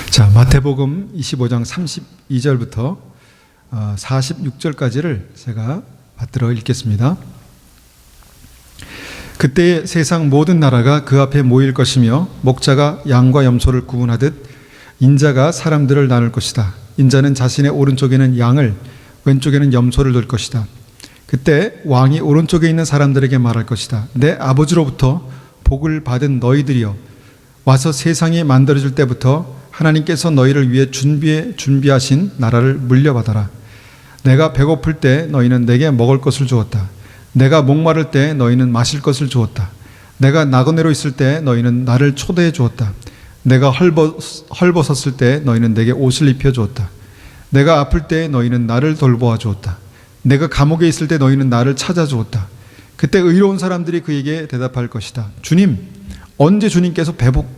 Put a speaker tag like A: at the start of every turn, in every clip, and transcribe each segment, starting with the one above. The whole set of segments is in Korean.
A: 자, 마태복음 25장 32절부터 46절까지를 제가 받들어 읽겠습니다. 그때 세상 모든 나라가 그 앞에 모일 것이며 목자가 양과 염소를 구분하듯 인자가 사람들을 나눌 것이다. 인자는 자신의 오른쪽에는 양을, 왼쪽에는 염소를 둘 것이다. 그때 왕이 오른쪽에 있는 사람들에게 말할 것이다. 내 아버지로부터 복을 받은 너희들이여, 와서 세상이 만들어질 때부터 하나님께서 너희를 위해 준비하신 나라를 물려받아라. 내가 배고플 때 너희는 내게 먹을 것을 주었다. 내가 목마를 때 너희는 마실 것을 주었다. 내가 나그네로 있을 때 너희는 나를 초대해 주었다. 내가 헐벗었을 때 너희는 내게 옷을 입혀 주었다. 내가 아플 때 너희는 나를 돌보아 주었다. 내가 감옥에 있을 때 너희는 나를 찾아 주었다. 그때 의로운 사람들이 그에게 대답할 것이다. 주님, 언제 주님께서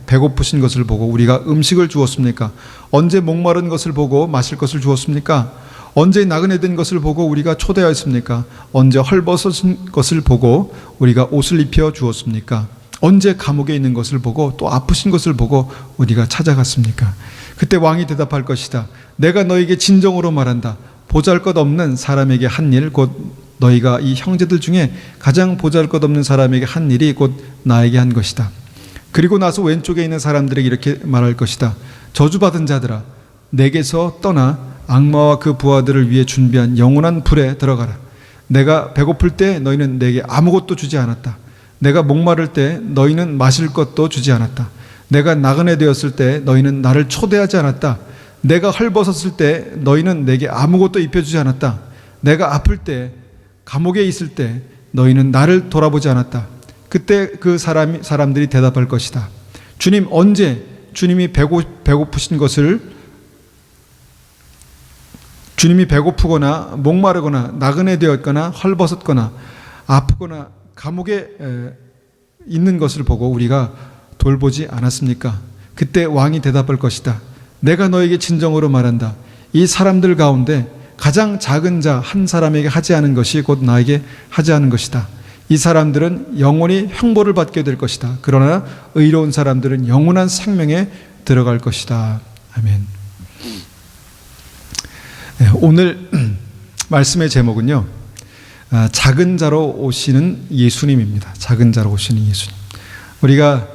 A: 배고프신 것을 보고 우리가 음식을 주었습니까? 언제 목마른 것을 보고 마실 것을 주었습니까? 언제 나그네 된 것을 보고 우리가 초대하였습니까? 언제 헐벗은 것을 보고 우리가 옷을 입혀 주었습니까? 언제 감옥에 있는 것을 보고 또 아프신 것을 보고 우리가 찾아갔습니까? 그때 왕이 대답할 것이다. 내가 너에게 진정으로 말한다. 보잘것없는 사람에게 한 일, 곧 너희가 이 형제들 중에 가장 보잘것없는 사람에게 한 일이 곧 나에게 한 것이다. 그리고 나서 왼쪽에 있는 사람들에게 이렇게 말할 것이다. 저주받은 자들아, 내게서 떠나 악마와 그 부하들을 위해 준비한 영원한 불에 들어가라. 내가 배고플 때 너희는 내게 아무것도 주지 않았다. 내가 목마를 때 너희는 마실 것도 주지 않았다. 내가 나그네 되었을 때 너희는 나를 초대하지 않았다. 내가 헐벗었을 때 너희는 내게 아무것도 입혀주지 않았다. 내가 아플 때, 감옥에 있을 때 너희는 나를 돌아보지 않았다. 그때 그 사람들이 대답할 것이다. 주님, 언제 주님이 배고프거나 목마르거나 나그네 되었거나 헐벗었거나 아프거나 감옥에 있는 것을 보고 우리가 돌보지 않았습니까? 그때 왕이 대답할 것이다. 내가 너에게 진정으로 말한다. 이 사람들 가운데 가장 작은 자 한 사람에게 하지 않은 것이 곧 나에게 하지 않은 것이다. 이 사람들은 영원히 형벌을 받게 될 것이다. 그러나 의로운 사람들은 영원한 생명에 들어갈 것이다. 아멘. 네, 오늘 말씀의 제목은요, 작은 자로 오시는 예수님입니다. 작은 자로 오시는 예수님. 우리가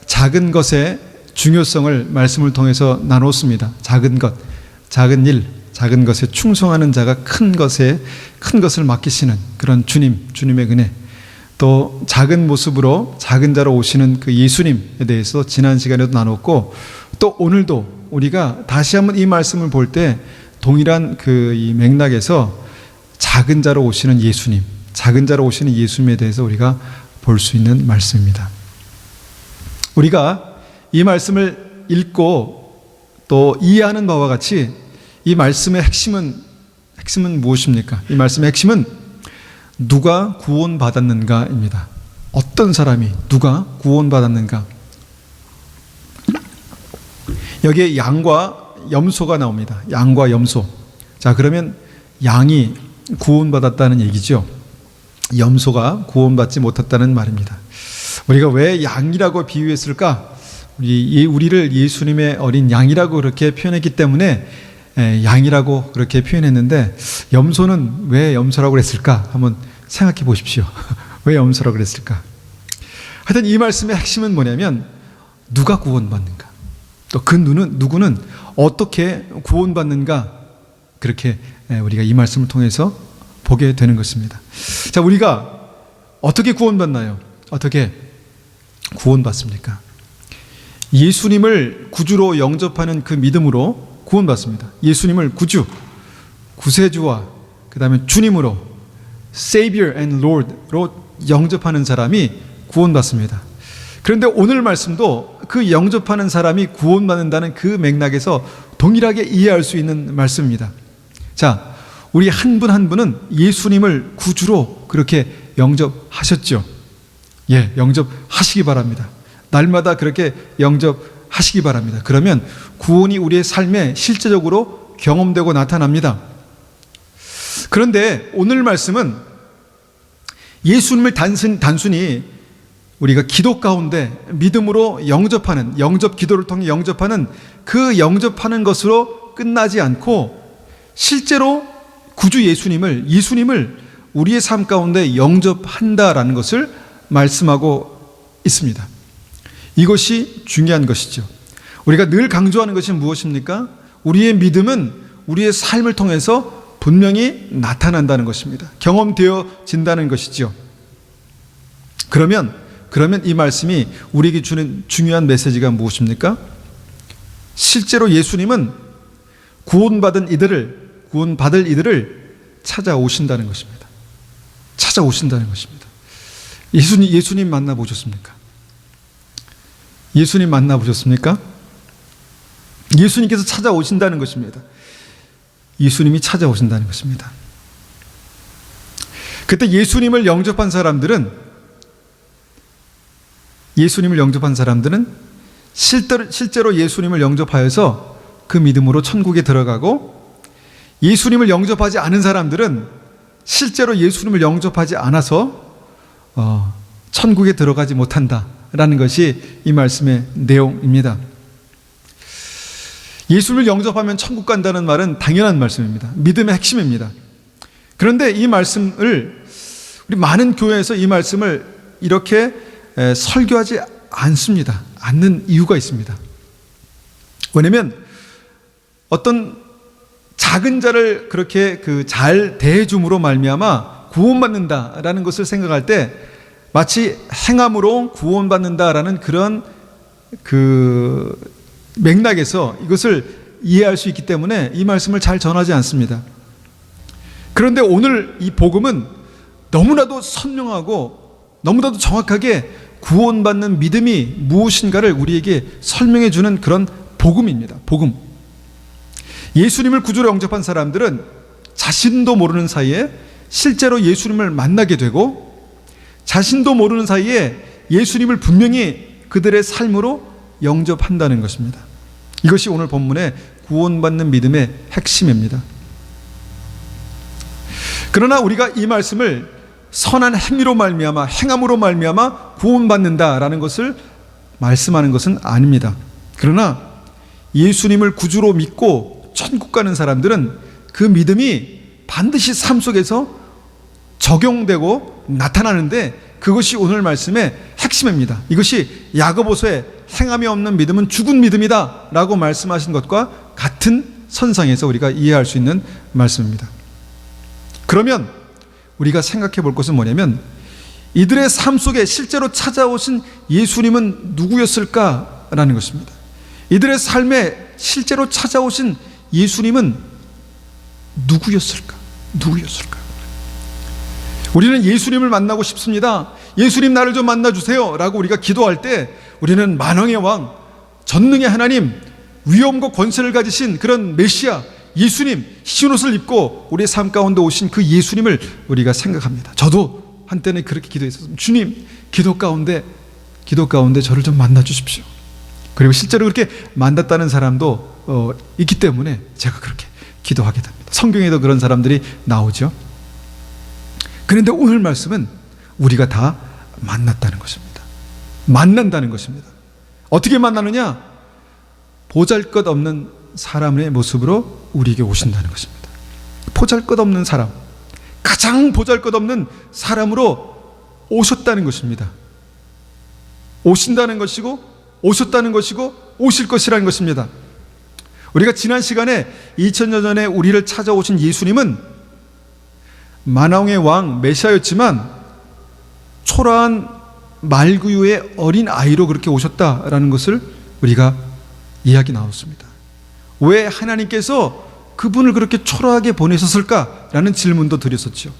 A: 작은 것의 중요성을 말씀을 통해서 나눴습니다. 작은 것, 작은 일, 작은 것에 충성하는 자가 큰 것을 맡기시는 그런 주님의 은혜, 또 작은 모습으로 작은 자로 오시는 그 예수님에 대해서 지난 시간에도 나눴고, 또 오늘도 우리가 다시 한번 이 말씀을 볼 때 동일한 이 맥락에서 작은 자로 오시는 예수님, 작은 자로 오시는 예수님에 대해서 우리가 볼 수 있는 말씀입니다. 우리가 이 말씀을 읽고 또 이해하는 바와 같이 이 말씀의 핵심은 무엇입니까? 이 말씀의 핵심은 누가 구원받았는가입니다. 어떤 사람이 누가 구원받았는가? 여기에 양과 염소가 나옵니다. 양과 염소. 자, 그러면 양이 구원받았다는 얘기죠. 염소가 구원받지 못했다는 말입니다. 우리가 왜 양이라고 비유했을까? 우리를 예수님의 어린 양이라고 그렇게 표현했기 때문에 양이라고 그렇게 표현했는데, 염소는 왜 염소라고 그랬을까? 한번 생각해 보십시오. 왜 염소라고 그랬을까? 하여튼 이 말씀의 핵심은 뭐냐면, 누가 구원받는가? 또 그 누구는 어떻게 구원받는가? 그렇게 우리가 이 말씀을 통해서 보게 되는 것입니다. 자, 우리가 어떻게 구원받나요? 어떻게 구원받습니까? 예수님을 구주로 영접하는 그 믿음으로 구원받습니다. 예수님을 구세주와 그 다음에 주님으로 Savior and Lord로 영접하는 사람이 구원받습니다. 그런데 오늘 말씀도 그 영접하는 사람이 구원받는다는 그 맥락에서 동일하게 이해할 수 있는 말씀입니다. 자, 우리 한 분 한 분은 예수님을 구주로 그렇게 영접하셨죠. 예, 영접하시기 바랍니다. 날마다 그렇게 영접하시기 바랍니다. 그러면 구원이 우리의 삶에 실제적으로 경험되고 나타납니다. 그런데 오늘 말씀은 예수님을 단순히 우리가 기도 가운데 믿음으로 영접 기도를 통해 영접하는 그 영접하는 것으로 끝나지 않고 실제로 구주 예수님을 우리의 삶 가운데 영접한다라는 것을 말씀하고 있습니다. 이것이 중요한 것이죠. 우리가 늘 강조하는 것이 무엇입니까? 우리의 믿음은 우리의 삶을 통해서 분명히 나타난다는 것입니다. 경험되어진다는 것이죠. 그러면 이 말씀이 우리에게 주는 중요한 메시지가 무엇입니까? 실제로 예수님은 구원받을 이들을 찾아오신다는 것입니다. 찾아오신다는 것입니다. 예수님 만나보셨습니까? 예수님 만나보셨습니까? 예수님께서 찾아오신다는 것입니다. 예수님이 찾아오신다는 것입니다. 그때 예수님을 영접한 사람들은 실제로 예수님을 영접하여서 그 믿음으로 천국에 들어가고, 예수님을 영접하지 않은 사람들은 실제로 예수님을 영접하지 않아서 천국에 들어가지 못한다라는 것이 이 말씀의 내용입니다. 예수님을 영접하면 천국 간다는 말은 당연한 말씀입니다. 믿음의 핵심입니다. 그런데 이 말씀을 우리 많은 교회에서 이 말씀을 이렇게 설교하지 않는 이유가 있습니다. 왜냐하면 어떤 작은 자를 그렇게 잘 대해줌으로 말미암아 구원받는다라는 것을 생각할 때 마치 행함으로 구원받는다라는 그런 맥락에서 이것을 이해할 수 있기 때문에 이 말씀을 잘 전하지 않습니다. 그런데 오늘 이 복음은 너무나도 선명하고 너무나도 정확하게 구원받는 믿음이 무엇인가를 우리에게 설명해 주는 그런 복음입니다. 복음. 예수님을 구주로 영접한 사람들은 자신도 모르는 사이에 실제로 예수님을 만나게 되고, 자신도 모르는 사이에 예수님을 분명히 그들의 삶으로 영접한다는 것입니다. 이것이 오늘 본문의 구원받는 믿음의 핵심입니다. 그러나 우리가 이 말씀을 선한 행위로 말미암아, 행함으로 말미암아 구원받는다라는 것을 말씀하는 것은 아닙니다. 그러나 예수님을 구주로 믿고 천국 가는 사람들은 그 믿음이 반드시 삶 속에서 적용되고 나타나는데, 그것이 오늘 말씀의 핵심입니다. 이것이 야고보서에 행함이 없는 믿음은 죽은 믿음이다 라고 말씀하신 것과 같은 선상에서 우리가 이해할 수 있는 말씀입니다. 그러면 우리가 생각해 볼 것은 뭐냐면, 이들의 삶 속에 실제로 찾아오신 예수님은 누구였을까라는 것입니다. 이들의 삶에 실제로 찾아오신 예수님은 누구였을까? 우리는 예수님을 만나고 싶습니다. 예수님 나를 좀 만나주세요 라고 우리가 기도할 때 우리는 만왕의 왕, 전능의 하나님, 위엄과 권세를 가지신 그런 메시아 예수님, 흰 옷을 입고 우리의 삶 가운데 오신 그 예수님을 우리가 생각합니다. 저도 한때는 그렇게 기도했었습니다. 주님, 기도 가운데 저를 좀 만나주십시오. 그리고 실제로 그렇게 만났다는 사람도 있기 때문에 제가 그렇게 기도하게 됩니다. 성경에도 그런 사람들이 나오죠. 그런데 오늘 말씀은 우리가 다 만났다는 것입니다. 만난다는 것입니다. 어떻게 만나느냐? 보잘것없는 사람의 모습으로 우리에게 오신다는 것입니다. 보잘것없는 사람, 가장 보잘것없는 사람으로 오셨다는 것입니다. 오신다는 것이고, 오셨다는 것이고, 오실 것이라는 것입니다. 우리가 지난 시간에 2000년 전에 우리를 찾아오신 예수님은 만왕의 왕 메시아였지만 초라한 말구유의 어린 아이로 그렇게 오셨다라는 것을 우리가 이야기 나눴습니다. 왜 하나님께서 그분을 그렇게 초라하게 보내셨을까라는 질문도 드렸었죠.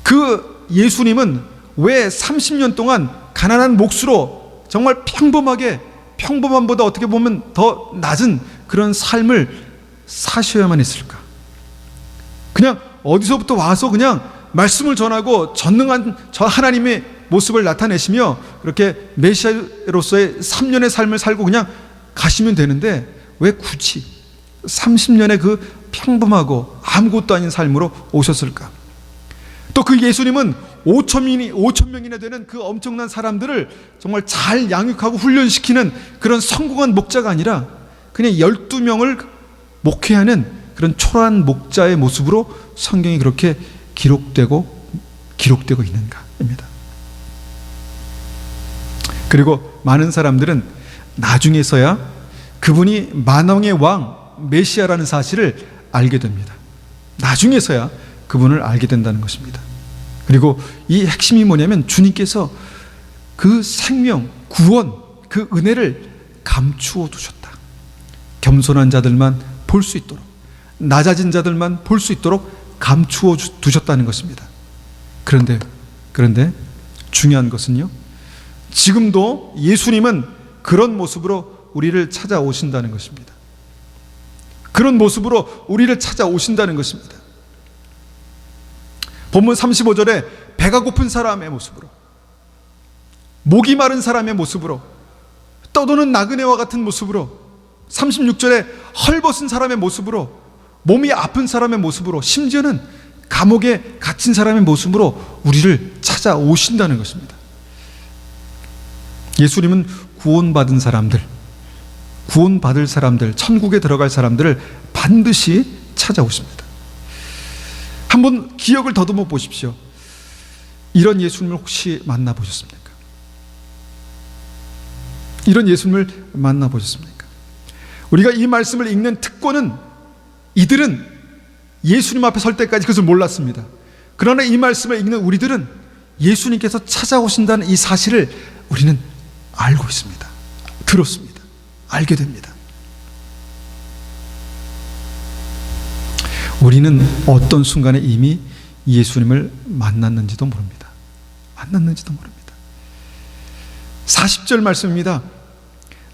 A: 그 예수님은 왜 30년 동안 가난한 몫으로 정말 평범함보다 어떻게 보면 더 낮은 그런 삶을 사셔야만 했을까? 그냥 어디서부터 와서 그냥 말씀을 전하고 전능한 저 하나님의 모습을 나타내시며 그렇게 메시아로서의 3년의 삶을 살고 그냥 가시면 되는데, 왜 굳이 30년의 그 평범하고 아무것도 아닌 삶으로 오셨을까? 또 그 예수님은 5천 명이나 되는 그 엄청난 사람들을 정말 잘 양육하고 훈련시키는 그런 성공한 목자가 아니라 그냥 12명을 목회하는 그런 초라한 목자의 모습으로 성경이 그렇게 기록되고 있는가입니다. 그리고 많은 사람들은 나중에서야 그분이 만왕의 왕 메시아라는 사실을 알게 됩니다. 나중에서야 그분을 알게 된다는 것입니다. 그리고 이 핵심이 뭐냐면 주님께서 그 생명, 구원, 그 은혜를 감추어 두셨다. 겸손한 자들만 볼 수 있도록, 낮아진 자들만 볼 수 있도록 감추어 두셨다는 것입니다. 그런데 중요한 것은요, 지금도 예수님은 그런 모습으로 우리를 찾아오신다는 것입니다. 그런 모습으로 우리를 찾아오신다는 것입니다. 본문 35절에 배가 고픈 사람의 모습으로, 목이 마른 사람의 모습으로, 떠도는 나그네와 같은 모습으로, 36절에 헐벗은 사람의 모습으로, 몸이 아픈 사람의 모습으로, 심지어는 감옥에 갇힌 사람의 모습으로 우리를 찾아오신다는 것입니다. 예수님은 구원받은 사람들, 구원받을 사람들, 천국에 들어갈 사람들을 반드시 찾아오십니다. 한번 기억을 더듬어 보십시오. 이런 예수님을 혹시 만나보셨습니까? 이런 예수님을 만나보셨습니까? 우리가 이 말씀을 읽는 특권은, 이들은 예수님 앞에 설 때까지 그것을 몰랐습니다. 그러나 이 말씀을 읽는 우리들은 예수님께서 찾아오신다는 이 사실을 우리는 알고 있습니다. 들었습니다. 알게 됩니다. 우리는 어떤 순간에 이미 예수님을 만났는지도 모릅니다. 40절 말씀입니다.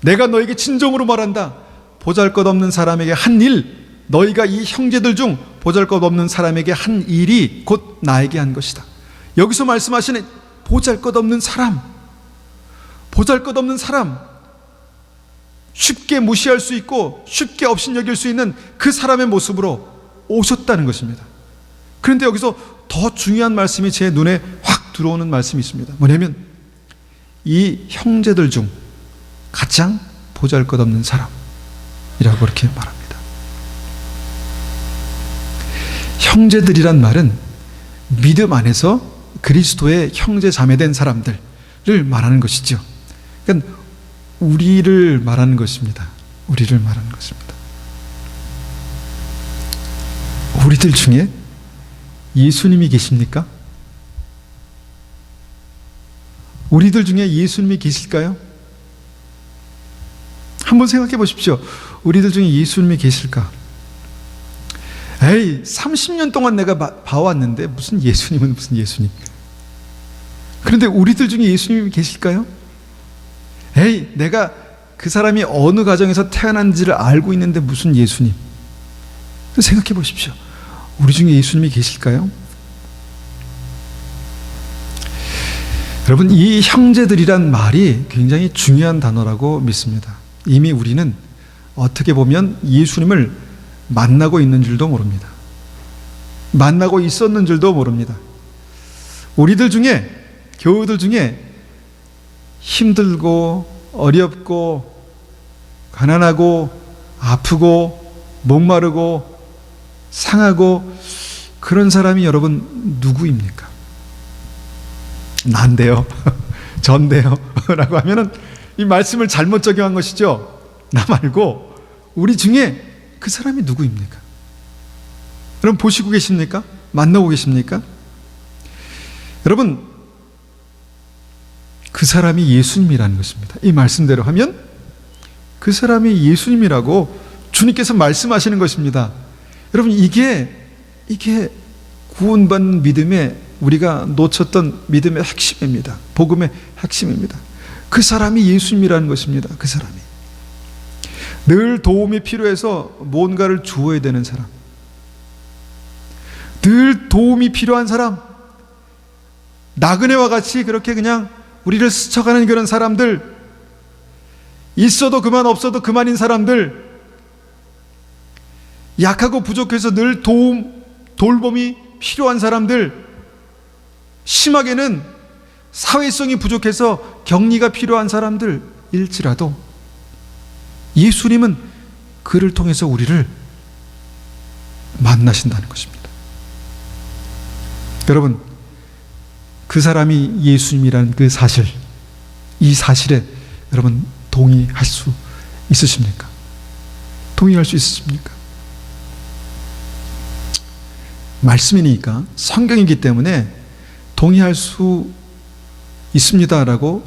A: 내가 너에게 진정으로 말한다. 보잘것없는 사람에게 한 일, 너희가 이 형제들 중 보잘것없는 사람에게 한 일이 곧 나에게 한 것이다. 여기서 말씀하시는 보잘것없는 사람, 쉽게 무시할 수 있고 쉽게 업신여길 수 있는 그 사람의 모습으로 오셨다는 것입니다. 그런데 여기서 더 중요한 말씀이 제 눈에 확 들어오는 말씀이 있습니다. 뭐냐면 이 형제들 중 가장 보잘것없는 사람이라고 그렇게 말합니다. 형제들이란 말은 믿음 안에서 그리스도의 형제 자매된 사람들을 말하는 것이죠. 그러니까 우리를 말하는 것입니다. 우리를 말하는 것입니다. 우리들 중에 예수님이 계십니까? 우리들 중에 예수님이 계실까요? 한번 생각해 보십시오. 우리들 중에 예수님이 계실까? 에이, 30년 동안 내가 봐왔는데 무슨 예수님은 무슨 예수님. 그런데 우리들 중에 예수님이 계실까요? 에이, 내가 그 사람이 어느 가정에서 태어난지를 알고 있는데 무슨 예수님. 생각해 보십시오. 우리 중에 예수님이 계실까요? 여러분, 이 형제들이란 말이 굉장히 중요한 단어라고 믿습니다. 이미 우리는 어떻게 보면 예수님을 만나고 있는 줄도 모릅니다. 만나고 있었는 줄도 모릅니다. 우리들 중에, 교우들 중에 힘들고 어렵고 가난하고 아프고 목마르고 상하고 그런 사람이 여러분 누구입니까? 난데요. 전데요. 라고 하면은 이 말씀을 잘못 적용한 것이죠. 나 말고 우리 중에 그 사람이 누구입니까? 여러분 보시고 계십니까? 만나고 계십니까? 여러분, 그 사람이 예수님이라는 것입니다. 이 말씀대로 하면 그 사람이 예수님이라고 주님께서 말씀하시는 것입니다. 여러분, 이게 구원받는 믿음의, 우리가 놓쳤던 믿음의 핵심입니다. 복음의 핵심입니다. 그 사람이 예수님이라는 것입니다. 그 사람이 늘 도움이 필요해서 뭔가를 주어야 되는 사람, 늘 도움이 필요한 사람, 나그네와 같이 그렇게 그냥 우리를 스쳐가는 그런 사람들, 있어도 그만 없어도 그만인 사람들, 약하고 부족해서 늘 돌봄이 필요한 사람들, 심하게는 사회성이 부족해서 격리가 필요한 사람들일지라도 예수님은 그를 통해서 우리를 만나신다는 것입니다. 여러분, 그 사람이 예수님이라는 그 사실, 이 사실에 여러분 동의할 수 있으십니까? 동의할 수 있으십니까? 말씀이니까, 성경이기 때문에 동의할 수 있습니다라고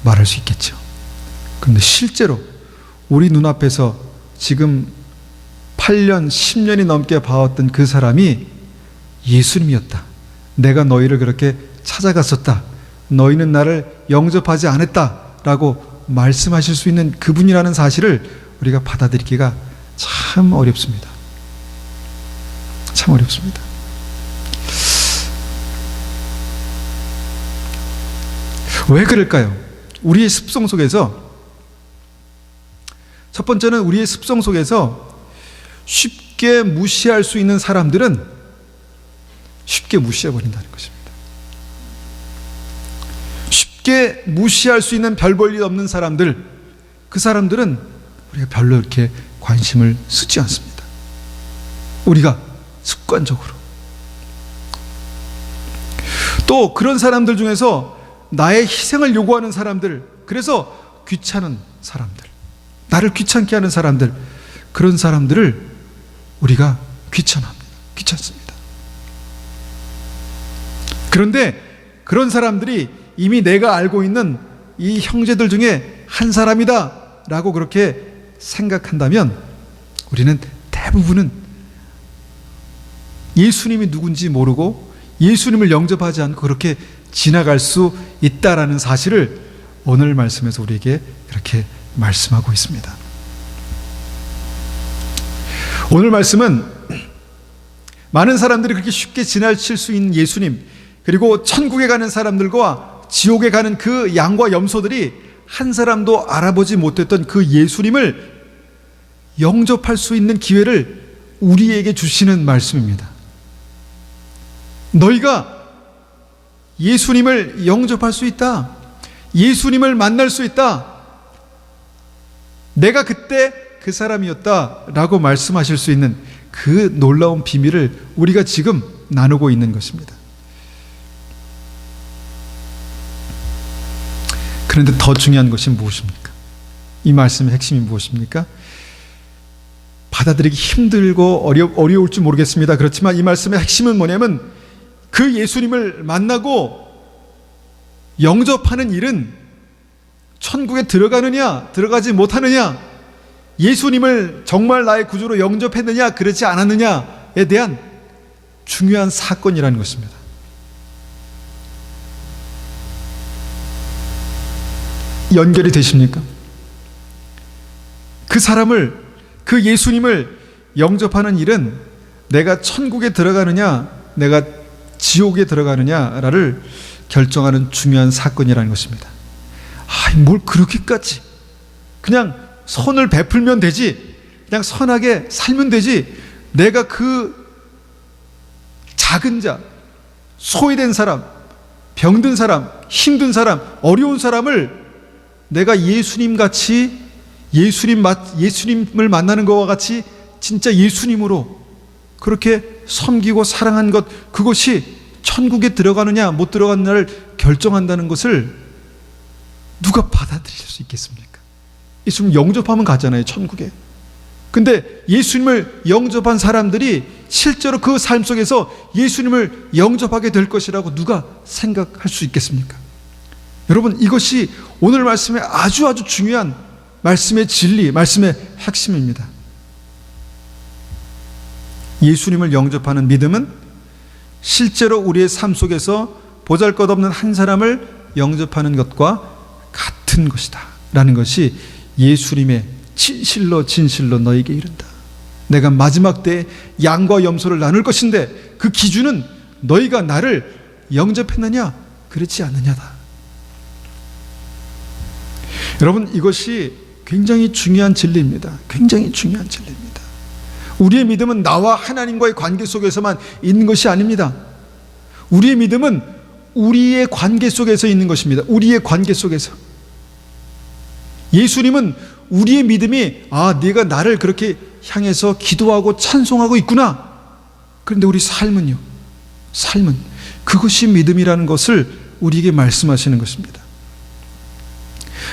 A: 말할 수 있겠죠. 그런데 실제로 우리 눈앞에서 지금 8년, 10년이 넘게 봐왔던 그 사람이 예수님이었다. 내가 너희를 그렇게 찾아갔었다. 너희는 나를 영접하지 않았다 라고 말씀하실 수 있는 그분이라는 사실을 우리가 받아들이기가 참 어렵습니다. 참 어렵습니다. 왜 그럴까요? 우리의 습성 속에서, 첫 번째는 우리의 습성 속에서 쉽게 무시할 수 있는 사람들은 쉽게 무시해버린다는 것입니다. 쉽게 무시할 수 있는 별 볼 일 없는 사람들, 그 사람들은 우리가 별로 이렇게 관심을 쓰지 않습니다. 우리가 습관적으로. 또 그런 사람들 중에서 나의 희생을 요구하는 사람들, 그래서 귀찮은 사람들, 나를 귀찮게 하는 사람들, 그런 사람들을 우리가 귀찮습니다. 그런데 그런 사람들이 이미 내가 알고 있는 이 형제들 중에 한 사람이다 라고 그렇게 생각한다면 우리는 대부분은 예수님이 누군지 모르고 예수님을 영접하지 않고 그렇게 지나갈 수 있다라는 사실을 오늘 말씀에서 우리에게 그렇게 말씀하고 있습니다. 오늘 말씀은 많은 사람들이 그렇게 쉽게 지나칠 수 있는 예수님, 그리고 천국에 가는 사람들과 지옥에 가는 그 양과 염소들이 한 사람도 알아보지 못했던 그 예수님을 영접할 수 있는 기회를 우리에게 주시는 말씀입니다. 너희가 예수님을 영접할 수 있다. 예수님을 만날 수 있다. 내가 그때 그 사람이었다 라고 말씀하실 수 있는 그 놀라운 비밀을 우리가 지금 나누고 있는 것입니다. 그런데 더 중요한 것이 무엇입니까? 이 말씀의 핵심이 무엇입니까? 받아들이기 힘들고 어려울지 모르겠습니다. 그렇지만 이 말씀의 핵심은 뭐냐면 그 예수님을 만나고 영접하는 일은 천국에 들어가느냐 들어가지 못하느냐, 예수님을 정말 나의 구주로 영접했느냐 그렇지 않았느냐에 대한 중요한 사건이라는 것입니다. 연결이 되십니까? 그 사람을, 그 예수님을 영접하는 일은 내가 천국에 들어가느냐 내가 지옥에 들어가느냐를 결정하는 중요한 사건이라는 것입니다. 뭘 그렇게까지 그냥 선을 베풀면 되지, 그냥 선하게 살면 되지, 내가 그 작은 자, 소외된 사람, 병든 사람, 힘든 사람, 어려운 사람을 내가 예수님같이 예수님을 만나는 것과 같이 진짜 예수님으로 그렇게 섬기고 사랑한 것, 그것이 천국에 들어가느냐 못 들어가느냐를 결정한다는 것을 누가 받아들일 수 있겠습니까? 예수님 영접하면 가잖아요, 천국에. 근데 예수님을 영접한 사람들이 실제로 그 삶 속에서 예수님을 영접하게 될 것이라고 누가 생각할 수 있겠습니까? 여러분, 이것이 오늘 말씀의 아주 중요한 말씀의 진리, 말씀의 핵심입니다. 예수님을 영접하는 믿음은 실제로 우리의 삶 속에서 보잘것없는 한 사람을 영접하는 것과 같은 것이다 라는 것이 예수님의 진실로 너에게 이른다. 내가 마지막 때에 양과 염소를 나눌 것인데 그 기준은 너희가 나를 영접했느냐 그렇지 않느냐다. 여러분, 이것이 굉장히 중요한 진리입니다. 굉장히 중요한 진리입니다. 우리의 믿음은 나와 하나님과의 관계 속에서만 있는 것이 아닙니다. 우리의 믿음은 우리의 관계 속에서 있는 것입니다. 우리의 관계 속에서. 예수님은 우리의 믿음이 네가 나를 그렇게 향해서 기도하고 찬송하고 있구나. 그런데 우리 삶은 그것이 믿음이라는 것을 우리에게 말씀하시는 것입니다.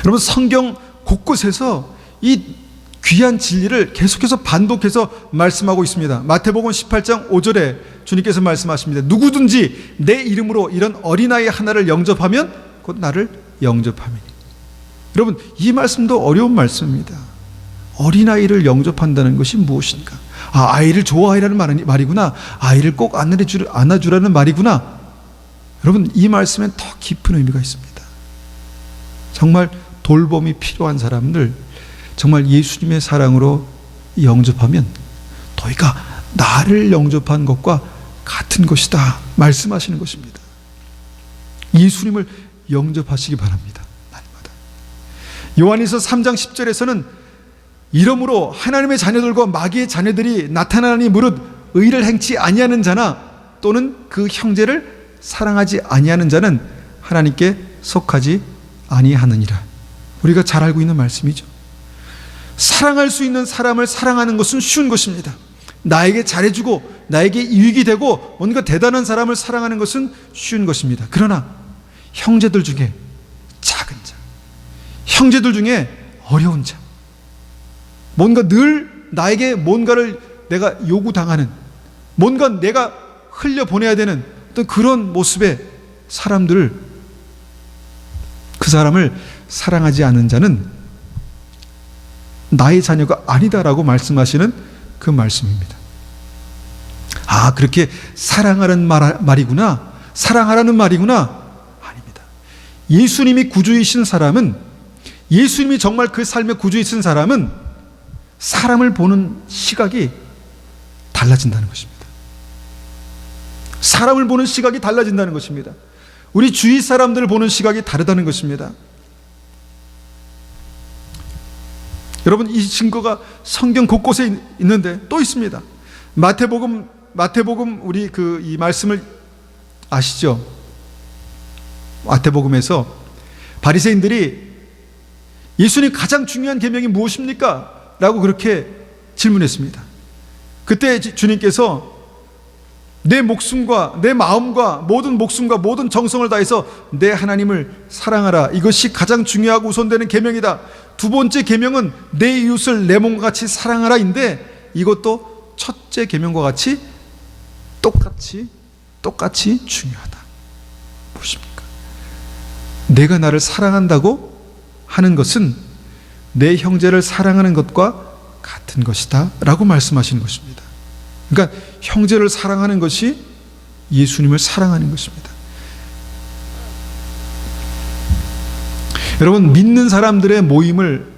A: 여러분, 성경 곳곳에서 이 귀한 진리를 계속해서 반복해서 말씀하고 있습니다. 마태복음 18장 5절에 주님께서 말씀하십니다. 누구든지 내 이름으로 이런 어린아이 하나를 영접하면 곧 나를 영접함이니. 여러분, 이 말씀도 어려운 말씀입니다. 어린아이를 영접한다는 것이 무엇인가? 아이를 좋아하라는 말이구나. 아이를 꼭 안아주라는 말이구나. 여러분, 이 말씀엔 더 깊은 의미가 있습니다. 정말 돌봄이 필요한 사람들, 정말 예수님의 사랑으로 영접하면 너희가 나를 영접한 것과 같은 것이다 말씀하시는 것입니다. 예수님을 영접하시기 바랍니다. 날마다. 요한일서 3장 10절에서는 이러므로 하나님의 자녀들과 마귀의 자녀들이 나타나니 무릇 의를 행치 아니하는 자나 또는 그 형제를 사랑하지 아니하는 자는 하나님께 속하지 아니하느니라. 우리가 잘 알고 있는 말씀이죠. 사랑할 수 있는 사람을 사랑하는 것은 쉬운 것입니다. 나에게 잘해주고 나에게 유익이 되고 뭔가 대단한 사람을 사랑하는 것은 쉬운 것입니다. 그러나 형제들 중에 작은 자, 형제들 중에 어려운 자, 뭔가 늘 나에게 뭔가를 내가 요구당하는, 뭔가 내가 흘려보내야 되는 어떤 그런 모습의 사람들을, 그 사람을 사랑하지 않는 자는 나의 자녀가 아니다라고 말씀하시는 그 말씀입니다. 그렇게 사랑하라는 말이구나, 사랑하라는 말이구나. 아닙니다. 예수님이 구주이신 사람은, 예수님이 정말 그 삶의 구주이신 사람은 사람을 보는 시각이 달라진다는 것입니다. 사람을 보는 시각이 달라진다는 것입니다. 우리 주위 사람들을 보는 시각이 다르다는 것입니다. 여러분, 이 증거가 성경 곳곳에 있는데 또 있습니다. 마태복음 우리 이 말씀을 아시죠? 마태복음에서 바리새인들이 예수님 가장 중요한 계명이 무엇입니까? 라고 그렇게 질문했습니다. 그때 주님께서 내 목숨과 내 마음과 모든 목숨과 모든 정성을 다해서 내 하나님을 사랑하라. 이것이 가장 중요하고 우선되는 계명이다. 두 번째 계명은 내 이웃을 내 몸과 같이 사랑하라인데 이것도 첫째 계명과 같이 똑같이 중요하다. 무엇입니까? 내가 나를 사랑한다고 하는 것은 내 형제를 사랑하는 것과 같은 것이다 라고 말씀하시는 것입니다. 그러니까 형제를 사랑하는 것이 예수님을 사랑하는 것입니다. 여러분, 믿는 사람들의 모임을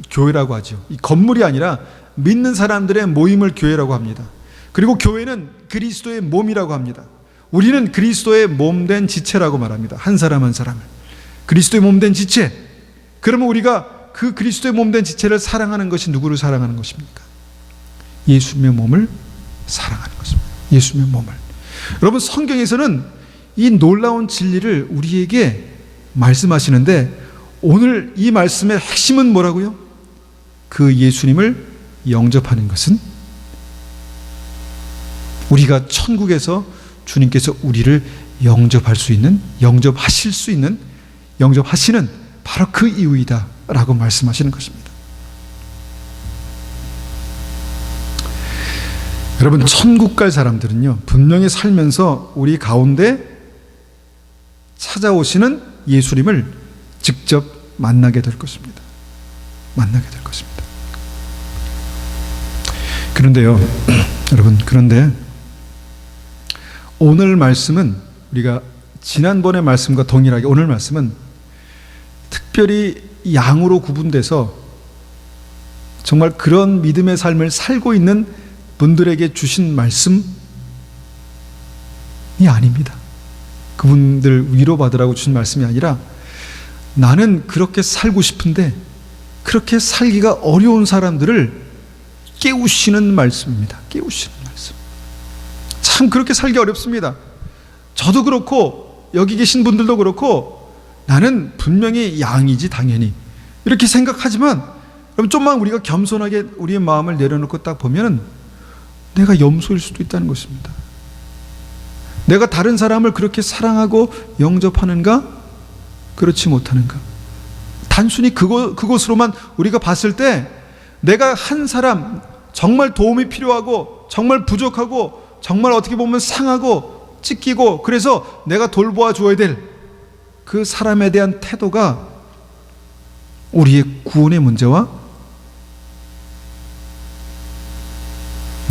A: 교회라고 하죠. 이 건물이 아니라 믿는 사람들의 모임을 교회라고 합니다. 그리고 교회는 그리스도의 몸이라고 합니다. 우리는 그리스도의 몸된 지체라고 말합니다. 한 사람 한 사람을 그리스도의 몸된 지체. 그러면 우리가 그 그리스도의 몸된 지체를 사랑하는 것이 누구를 사랑하는 것입니까? 예수님의 몸을 사랑하는 것입니다. 예수님의 몸을. 여러분, 성경에서는 이 놀라운 진리를 우리에게 말씀하시는데 오늘 이 말씀의 핵심은 뭐라고요? 그 예수님을 영접하는 것은 우리가 천국에서 주님께서 우리를 영접하시는 바로 그 이유이다 라고 말씀하시는 것입니다. 여러분, 천국 갈 사람들은요, 분명히 살면서 우리 가운데 찾아오시는 예수님을 직접 만나게 될 것입니다. 만나게 될 것입니다. 그런데요, 여러분, 오늘 말씀은 우리가 지난번의 말씀과 동일하게 오늘 말씀은 특별히 양으로 구분돼서 정말 그런 믿음의 삶을 살고 있는 분들에게 주신 말씀이 아닙니다. 그분들 위로받으라고 주신 말씀이 아니라 나는 그렇게 살고 싶은데 그렇게 살기가 어려운 사람들을 깨우시는 말씀입니다. 깨우시는 말씀. 참 그렇게 살기 어렵습니다. 저도 그렇고 여기 계신 분들도 그렇고 나는 분명히 양이지 당연히 이렇게 생각하지만 그럼 좀만 우리가 겸손하게 우리의 마음을 내려놓고 딱 보면 내가 염소일 수도 있다는 것입니다. 내가 다른 사람을 그렇게 사랑하고 영접하는가? 그렇지 못하는가? 단순히 그것으로만 우리가 봤을 때 내가 한 사람 정말 도움이 필요하고 정말 부족하고 정말 어떻게 보면 상하고 찢기고 그래서 내가 돌보아 줘야 될 그 사람에 대한 태도가 우리의 구원의 문제와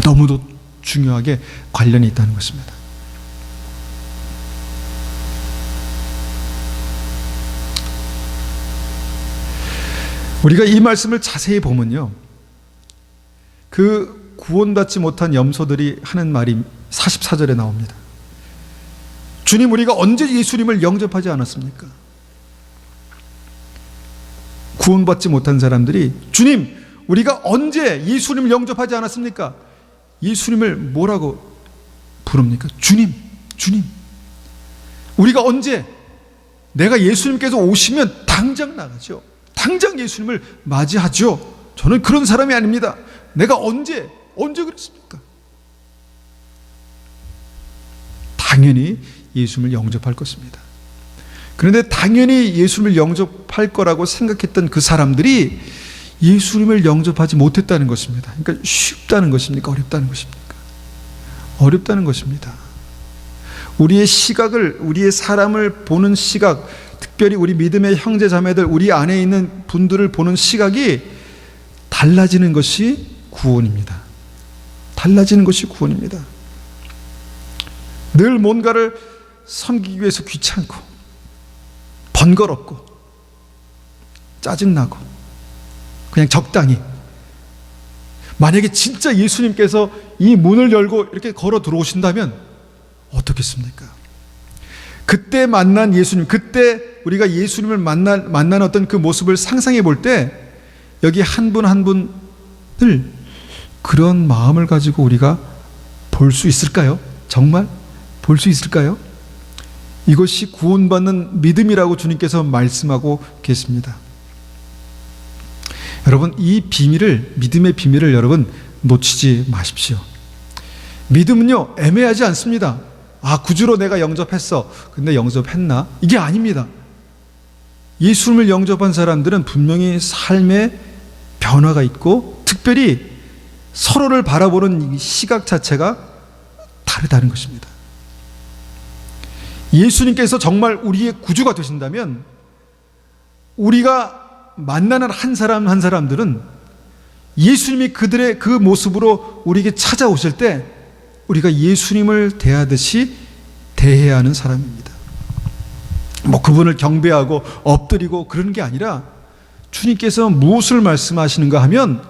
A: 너무도 중요하게 관련이 있다는 것입니다. 우리가 이 말씀을 자세히 보면요, 그 구원받지 못한 염소들이 하는 말이 44절에 나옵니다. 주님, 우리가 언제 예수님을 영접하지 않았습니까? 구원받지 못한 사람들이 주님, 우리가 언제 예수님을 영접하지 않았습니까? 예수님을 뭐라고 부릅니까? 주님, 주님. 우리가 언제? 내가 예수님께서 오시면 당장 나가죠. 당장 예수님을 맞이하죠. 저는 그런 사람이 아닙니다. 내가 언제 그랬습니까? 당연히 예수님을 영접할 것입니다. 그런데 당연히 예수님을 영접할 거라고 생각했던 그 사람들이 예수님을 영접하지 못했다는 것입니다. 그러니까 쉽다는 것입니까? 어렵다는 것입니까? 어렵다는 것입니다. 우리의 시각을, 우리의 사람을 보는 시각, 특별히 우리 믿음의 형제 자매들, 우리 안에 있는 분들을 보는 시각이 달라지는 것이 구원입니다. 달라지는 것이 구원입니다. 늘 뭔가를 섬기기 위해서 귀찮고 번거롭고 짜증나고 그냥 적당히, 만약에 진짜 예수님께서 이 문을 열고 이렇게 걸어 들어오신다면 어떻겠습니까? 그때 만난 예수님, 그때 우리가 예수님을 만난 어떤 그 모습을 상상해 볼 때 여기 한 분 한 분을 그런 마음을 가지고 우리가 볼 수 있을까요? 정말 볼 수 있을까요? 이것이 구원받는 믿음이라고 주님께서 말씀하고 계십니다. 여러분, 이 비밀을, 믿음의 비밀을 여러분 놓치지 마십시오. 믿음은요, 애매하지 않습니다. 아, 구주로 내가 영접했어. 근데 영접했나? 이게 아닙니다. 예수님을 영접한 사람들은 분명히 삶의 변화가 있고 특별히 서로를 바라보는 시각 자체가 다르다는 것입니다. 예수님께서 정말 우리의 구주가 되신다면 우리가 만나는 한 사람 한 사람들은 예수님이 그들의 그 모습으로 우리에게 찾아오실 때 우리가 예수님을 대하듯이 대해야 하는 사람입니다. 뭐 그분을 경배하고 엎드리고 그러는 게 아니라 주님께서 무엇을 말씀하시는가 하면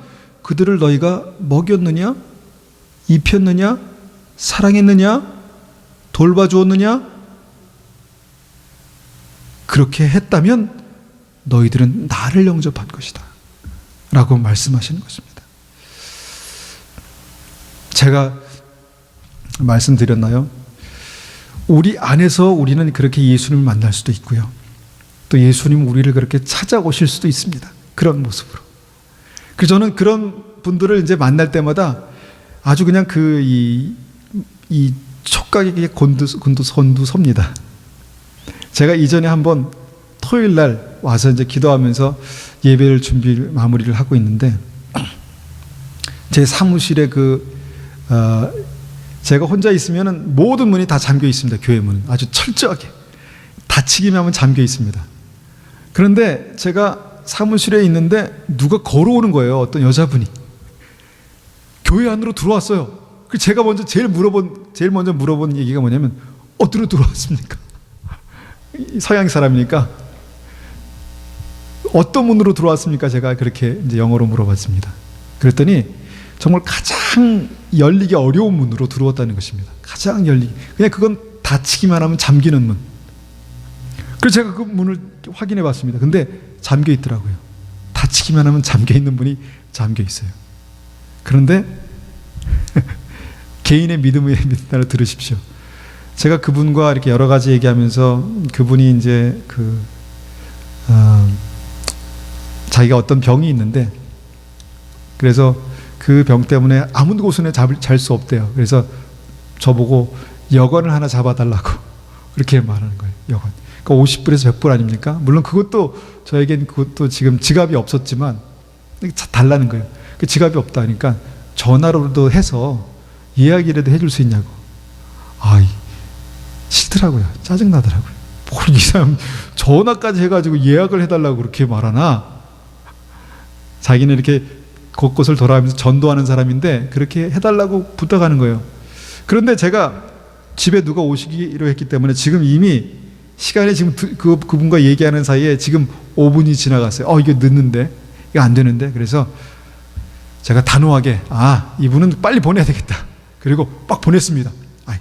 A: 그들을 너희가 먹였느냐, 입혔느냐, 사랑했느냐, 돌봐주었느냐, 그렇게 했다면 너희들은 나를 영접한 것이다 라고 말씀하시는 것입니다. 제가 말씀드렸나요? 우리 안에서 우리는 그렇게 예수님을 만날 수도 있고요, 또 예수님 우리를 그렇게 찾아오실 수도 있습니다. 그런 모습으로. 그래서 저는 그런 분들을 이제 만날 때마다 아주 그냥 이 촉각에게 곤두섭니다. 제가 이전에 한번 토요일 날 와서 이제 기도하면서 예배를 마무리를 하고 있는데 제 사무실에 제가 혼자 있으면은 모든 문이 다 잠겨 있습니다. 교회 문은 아주 철저하게 닫히기만 하면 잠겨 있습니다. 그런데 제가 사무실에 있는데 누가 걸어오는 거예요. 어떤 여자분이 교회 안으로 들어왔어요. 그 제가 제일 먼저 물어본 얘기가 뭐냐면 어디로 들어왔습니까? 서양 사람이니까 어떤 문으로 들어왔습니까? 제가 그렇게 이제 영어로 물어봤습니다. 그랬더니 정말 가장 열리기 어려운 문으로 들어왔다는 것입니다. 가장 그냥 그건 닫히기만 하면 잠기는 문. 그래서 제가 그 문을 확인해 봤습니다. 근데 잠겨 있더라고요. 닫히기만 하면 잠겨 있는 문이 잠겨 있어요. 그런데 개인의 믿음의 나를 들으십시오. 제가 그분과 이렇게 여러 가지 얘기하면서 그분이 이제 자기가 어떤 병이 있는데, 그래서 그 병 때문에 아무 곳에 잘 수 없대요. 그래서 저보고 여관을 하나 잡아달라고 그렇게 말하는 거예요. 여관. 그러니까 50불에서 100불 아닙니까? 물론 그것도 저에겐 그것도 지금 지갑이 없었지만 달라는 거예요. 그 지갑이 없다 하니까 전화로도 해서 예약이라도 해줄 수 있냐고. 싫더라고요. 짜증나더라고요. 뭘 이 사람 전화까지 해가지고 예약을 해달라고 그렇게 말하나. 자기는 이렇게 곳곳을 돌아가면서 전도하는 사람인데 그렇게 해달라고 부탁하는 거예요. 그런데 제가 집에 누가 오시기로 했기 때문에 지금 이미 시간이 지금 그분과 얘기하는 사이에 지금 5분이 지나갔어요. 이게 늦는데, 이거 안 되는데. 그래서 제가 단호하게 이분은 빨리 보내야 되겠다. 그리고 막 보냈습니다.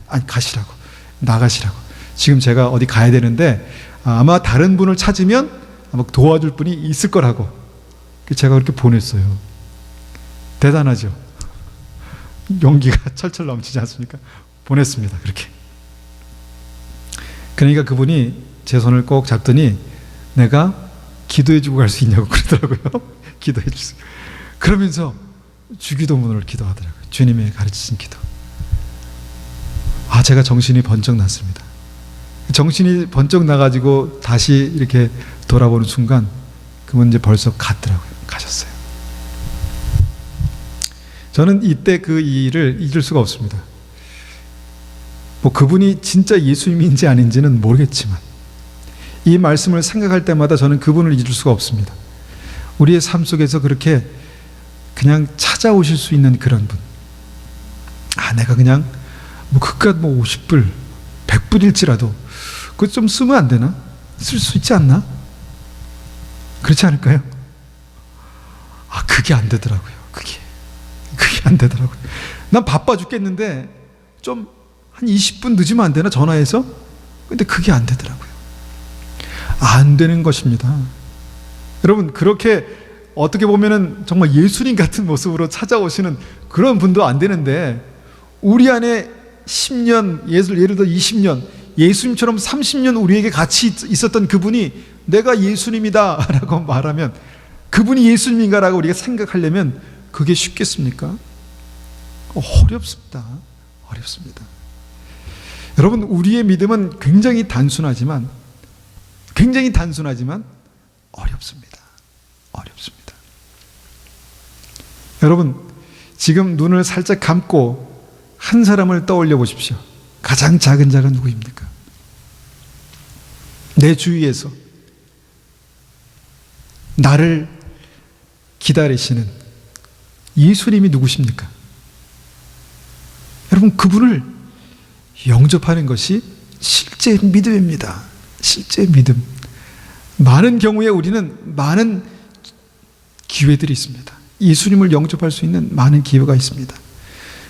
A: 아니 가시라고, 나가시라고. 지금 제가 어디 가야 되는데 아마 다른 분을 찾으면 아마 도와줄 분이 있을 거라고. 제가 그렇게 보냈어요. 대단하죠. 용기가 철철 넘치지 않습니까? 보냈습니다. 그렇게. 그러니까 그분이 제 손을 꼭 잡더니 내가 기도해주고 갈 수 있냐고 그러더라고요. 기도해주세요. 그러면서 주기도문을 기도하더라고요. 주님의 가르치신 기도. 제가 정신이 번쩍 났습니다. 정신이 번쩍 나가지고 다시 이렇게 돌아보는 순간 그분 이제 벌써 갔더라고요. 가셨어요. 저는 이때 그 일을 잊을 수가 없습니다. 그분이 진짜 예수님인지 아닌지는 모르겠지만 이 말씀을 생각할 때마다 저는 그분을 잊을 수가 없습니다. 우리의 삶 속에서 그렇게 그냥 찾아오실 수 있는 그런 분. 내가 그냥 그깟 50불, 100불일지라도 그것 좀 쓰면 안 되나? 쓸 수 있지 않나? 그렇지 않을까요? 그게 안 되더라고요. 그게 안 되더라고요. 난 바빠 죽겠는데 좀 한 20분 늦으면 안 되나? 전화해서? 근데 그게 안 되더라고요. 안 되는 것입니다. 여러분, 그렇게 어떻게 보면은 정말 예수님 같은 모습으로 찾아오시는 그런 분도 안 되는데 우리 안에 10년, 예를 들어 20년, 예수님처럼 30년 우리에게 같이 있었던 그분이 내가 예수님이다 라고 말하면, 그분이 예수님인가 라고 우리가 생각하려면 그게 쉽겠습니까? 어렵습니다. 어렵습니다. 여러분, 우리의 믿음은 굉장히 단순하지만 어렵습니다. 어렵습니다. 여러분, 지금 눈을 살짝 감고 한 사람을 떠올려 보십시오. 가장 작은 자가 누구입니까? 내 주위에서 나를 기다리시는 예수님이 누구십니까? 여러분, 그분을 영접하는 것이 실제 믿음입니다. 실제 믿음. 많은 경우에 우리는 많은 기회들이 있습니다. 예수님을 영접할 수 있는 많은 기회가 있습니다.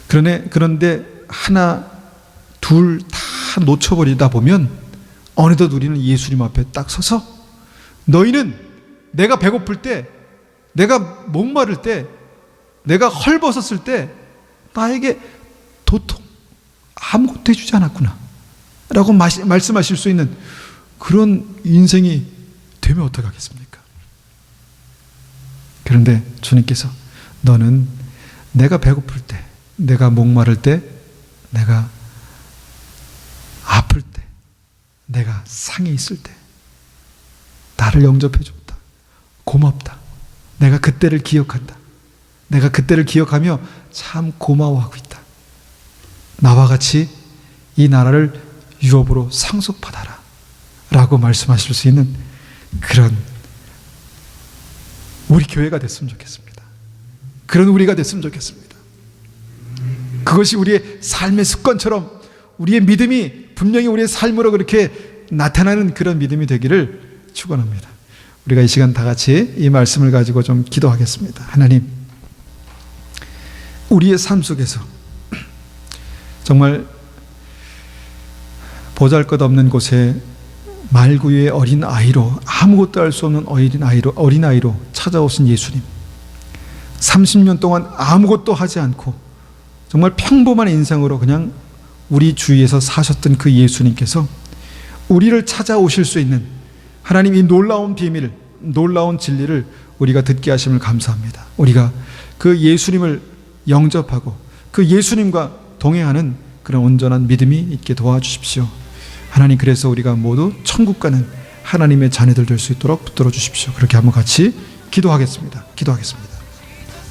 A: 그런데 하나, 둘 다 놓쳐버리다 보면 어느덧 우리는 예수님 앞에 딱 서서 너희는 내가 배고플 때, 내가 목마를 때, 내가 헐벗었을 때 나에게 도통 아무것도 해주지 않았구나 라고 말씀하실 수 있는 그런 인생이 되면 어떡하겠습니까? 그런데 주님께서 너는 내가 배고플 때, 내가 목마를 때, 내가 아플 때, 내가 상해 있을 때 나를 영접해 줬다. 고맙다. 내가 그때를 기억한다. 내가 그때를 기억하며 참 고마워하고 있다. 나와 같이 이 나라를 유업으로 상속받아라 라고 말씀하실 수 있는 그런 우리 교회가 됐으면 좋겠습니다. 그런 우리가 됐으면 좋겠습니다. 그것이 우리의 삶의 습관처럼 우리의 믿음이 분명히 우리의 삶으로 그렇게 나타나는 그런 믿음이 되기를 축원합니다. 우리가 이 시간 다 같이 이 말씀을 가지고 좀 기도하겠습니다. 하나님, 우리의 삶 속에서 정말 보잘것없는 곳에 말구유의 어린아이로, 아무것도 할 수 없는 어린아이로 찾아오신 예수님, 30년 동안 아무것도 하지 않고 정말 평범한 인생으로 그냥 우리 주위에서 사셨던 그 예수님께서 우리를 찾아오실 수 있는 하나님 이 놀라운 비밀, 놀라운 진리를 우리가 듣게 하심을 감사합니다. 우리가 그 예수님을 영접하고 그 예수님과 동행하는 그런 온전한 믿음이 있게 도와주십시오. 하나님, 그래서 우리가 모두 천국 가는 하나님의 자녀들 될 수 있도록 붙들어 주십시오. 그렇게 한번 같이 기도하겠습니다.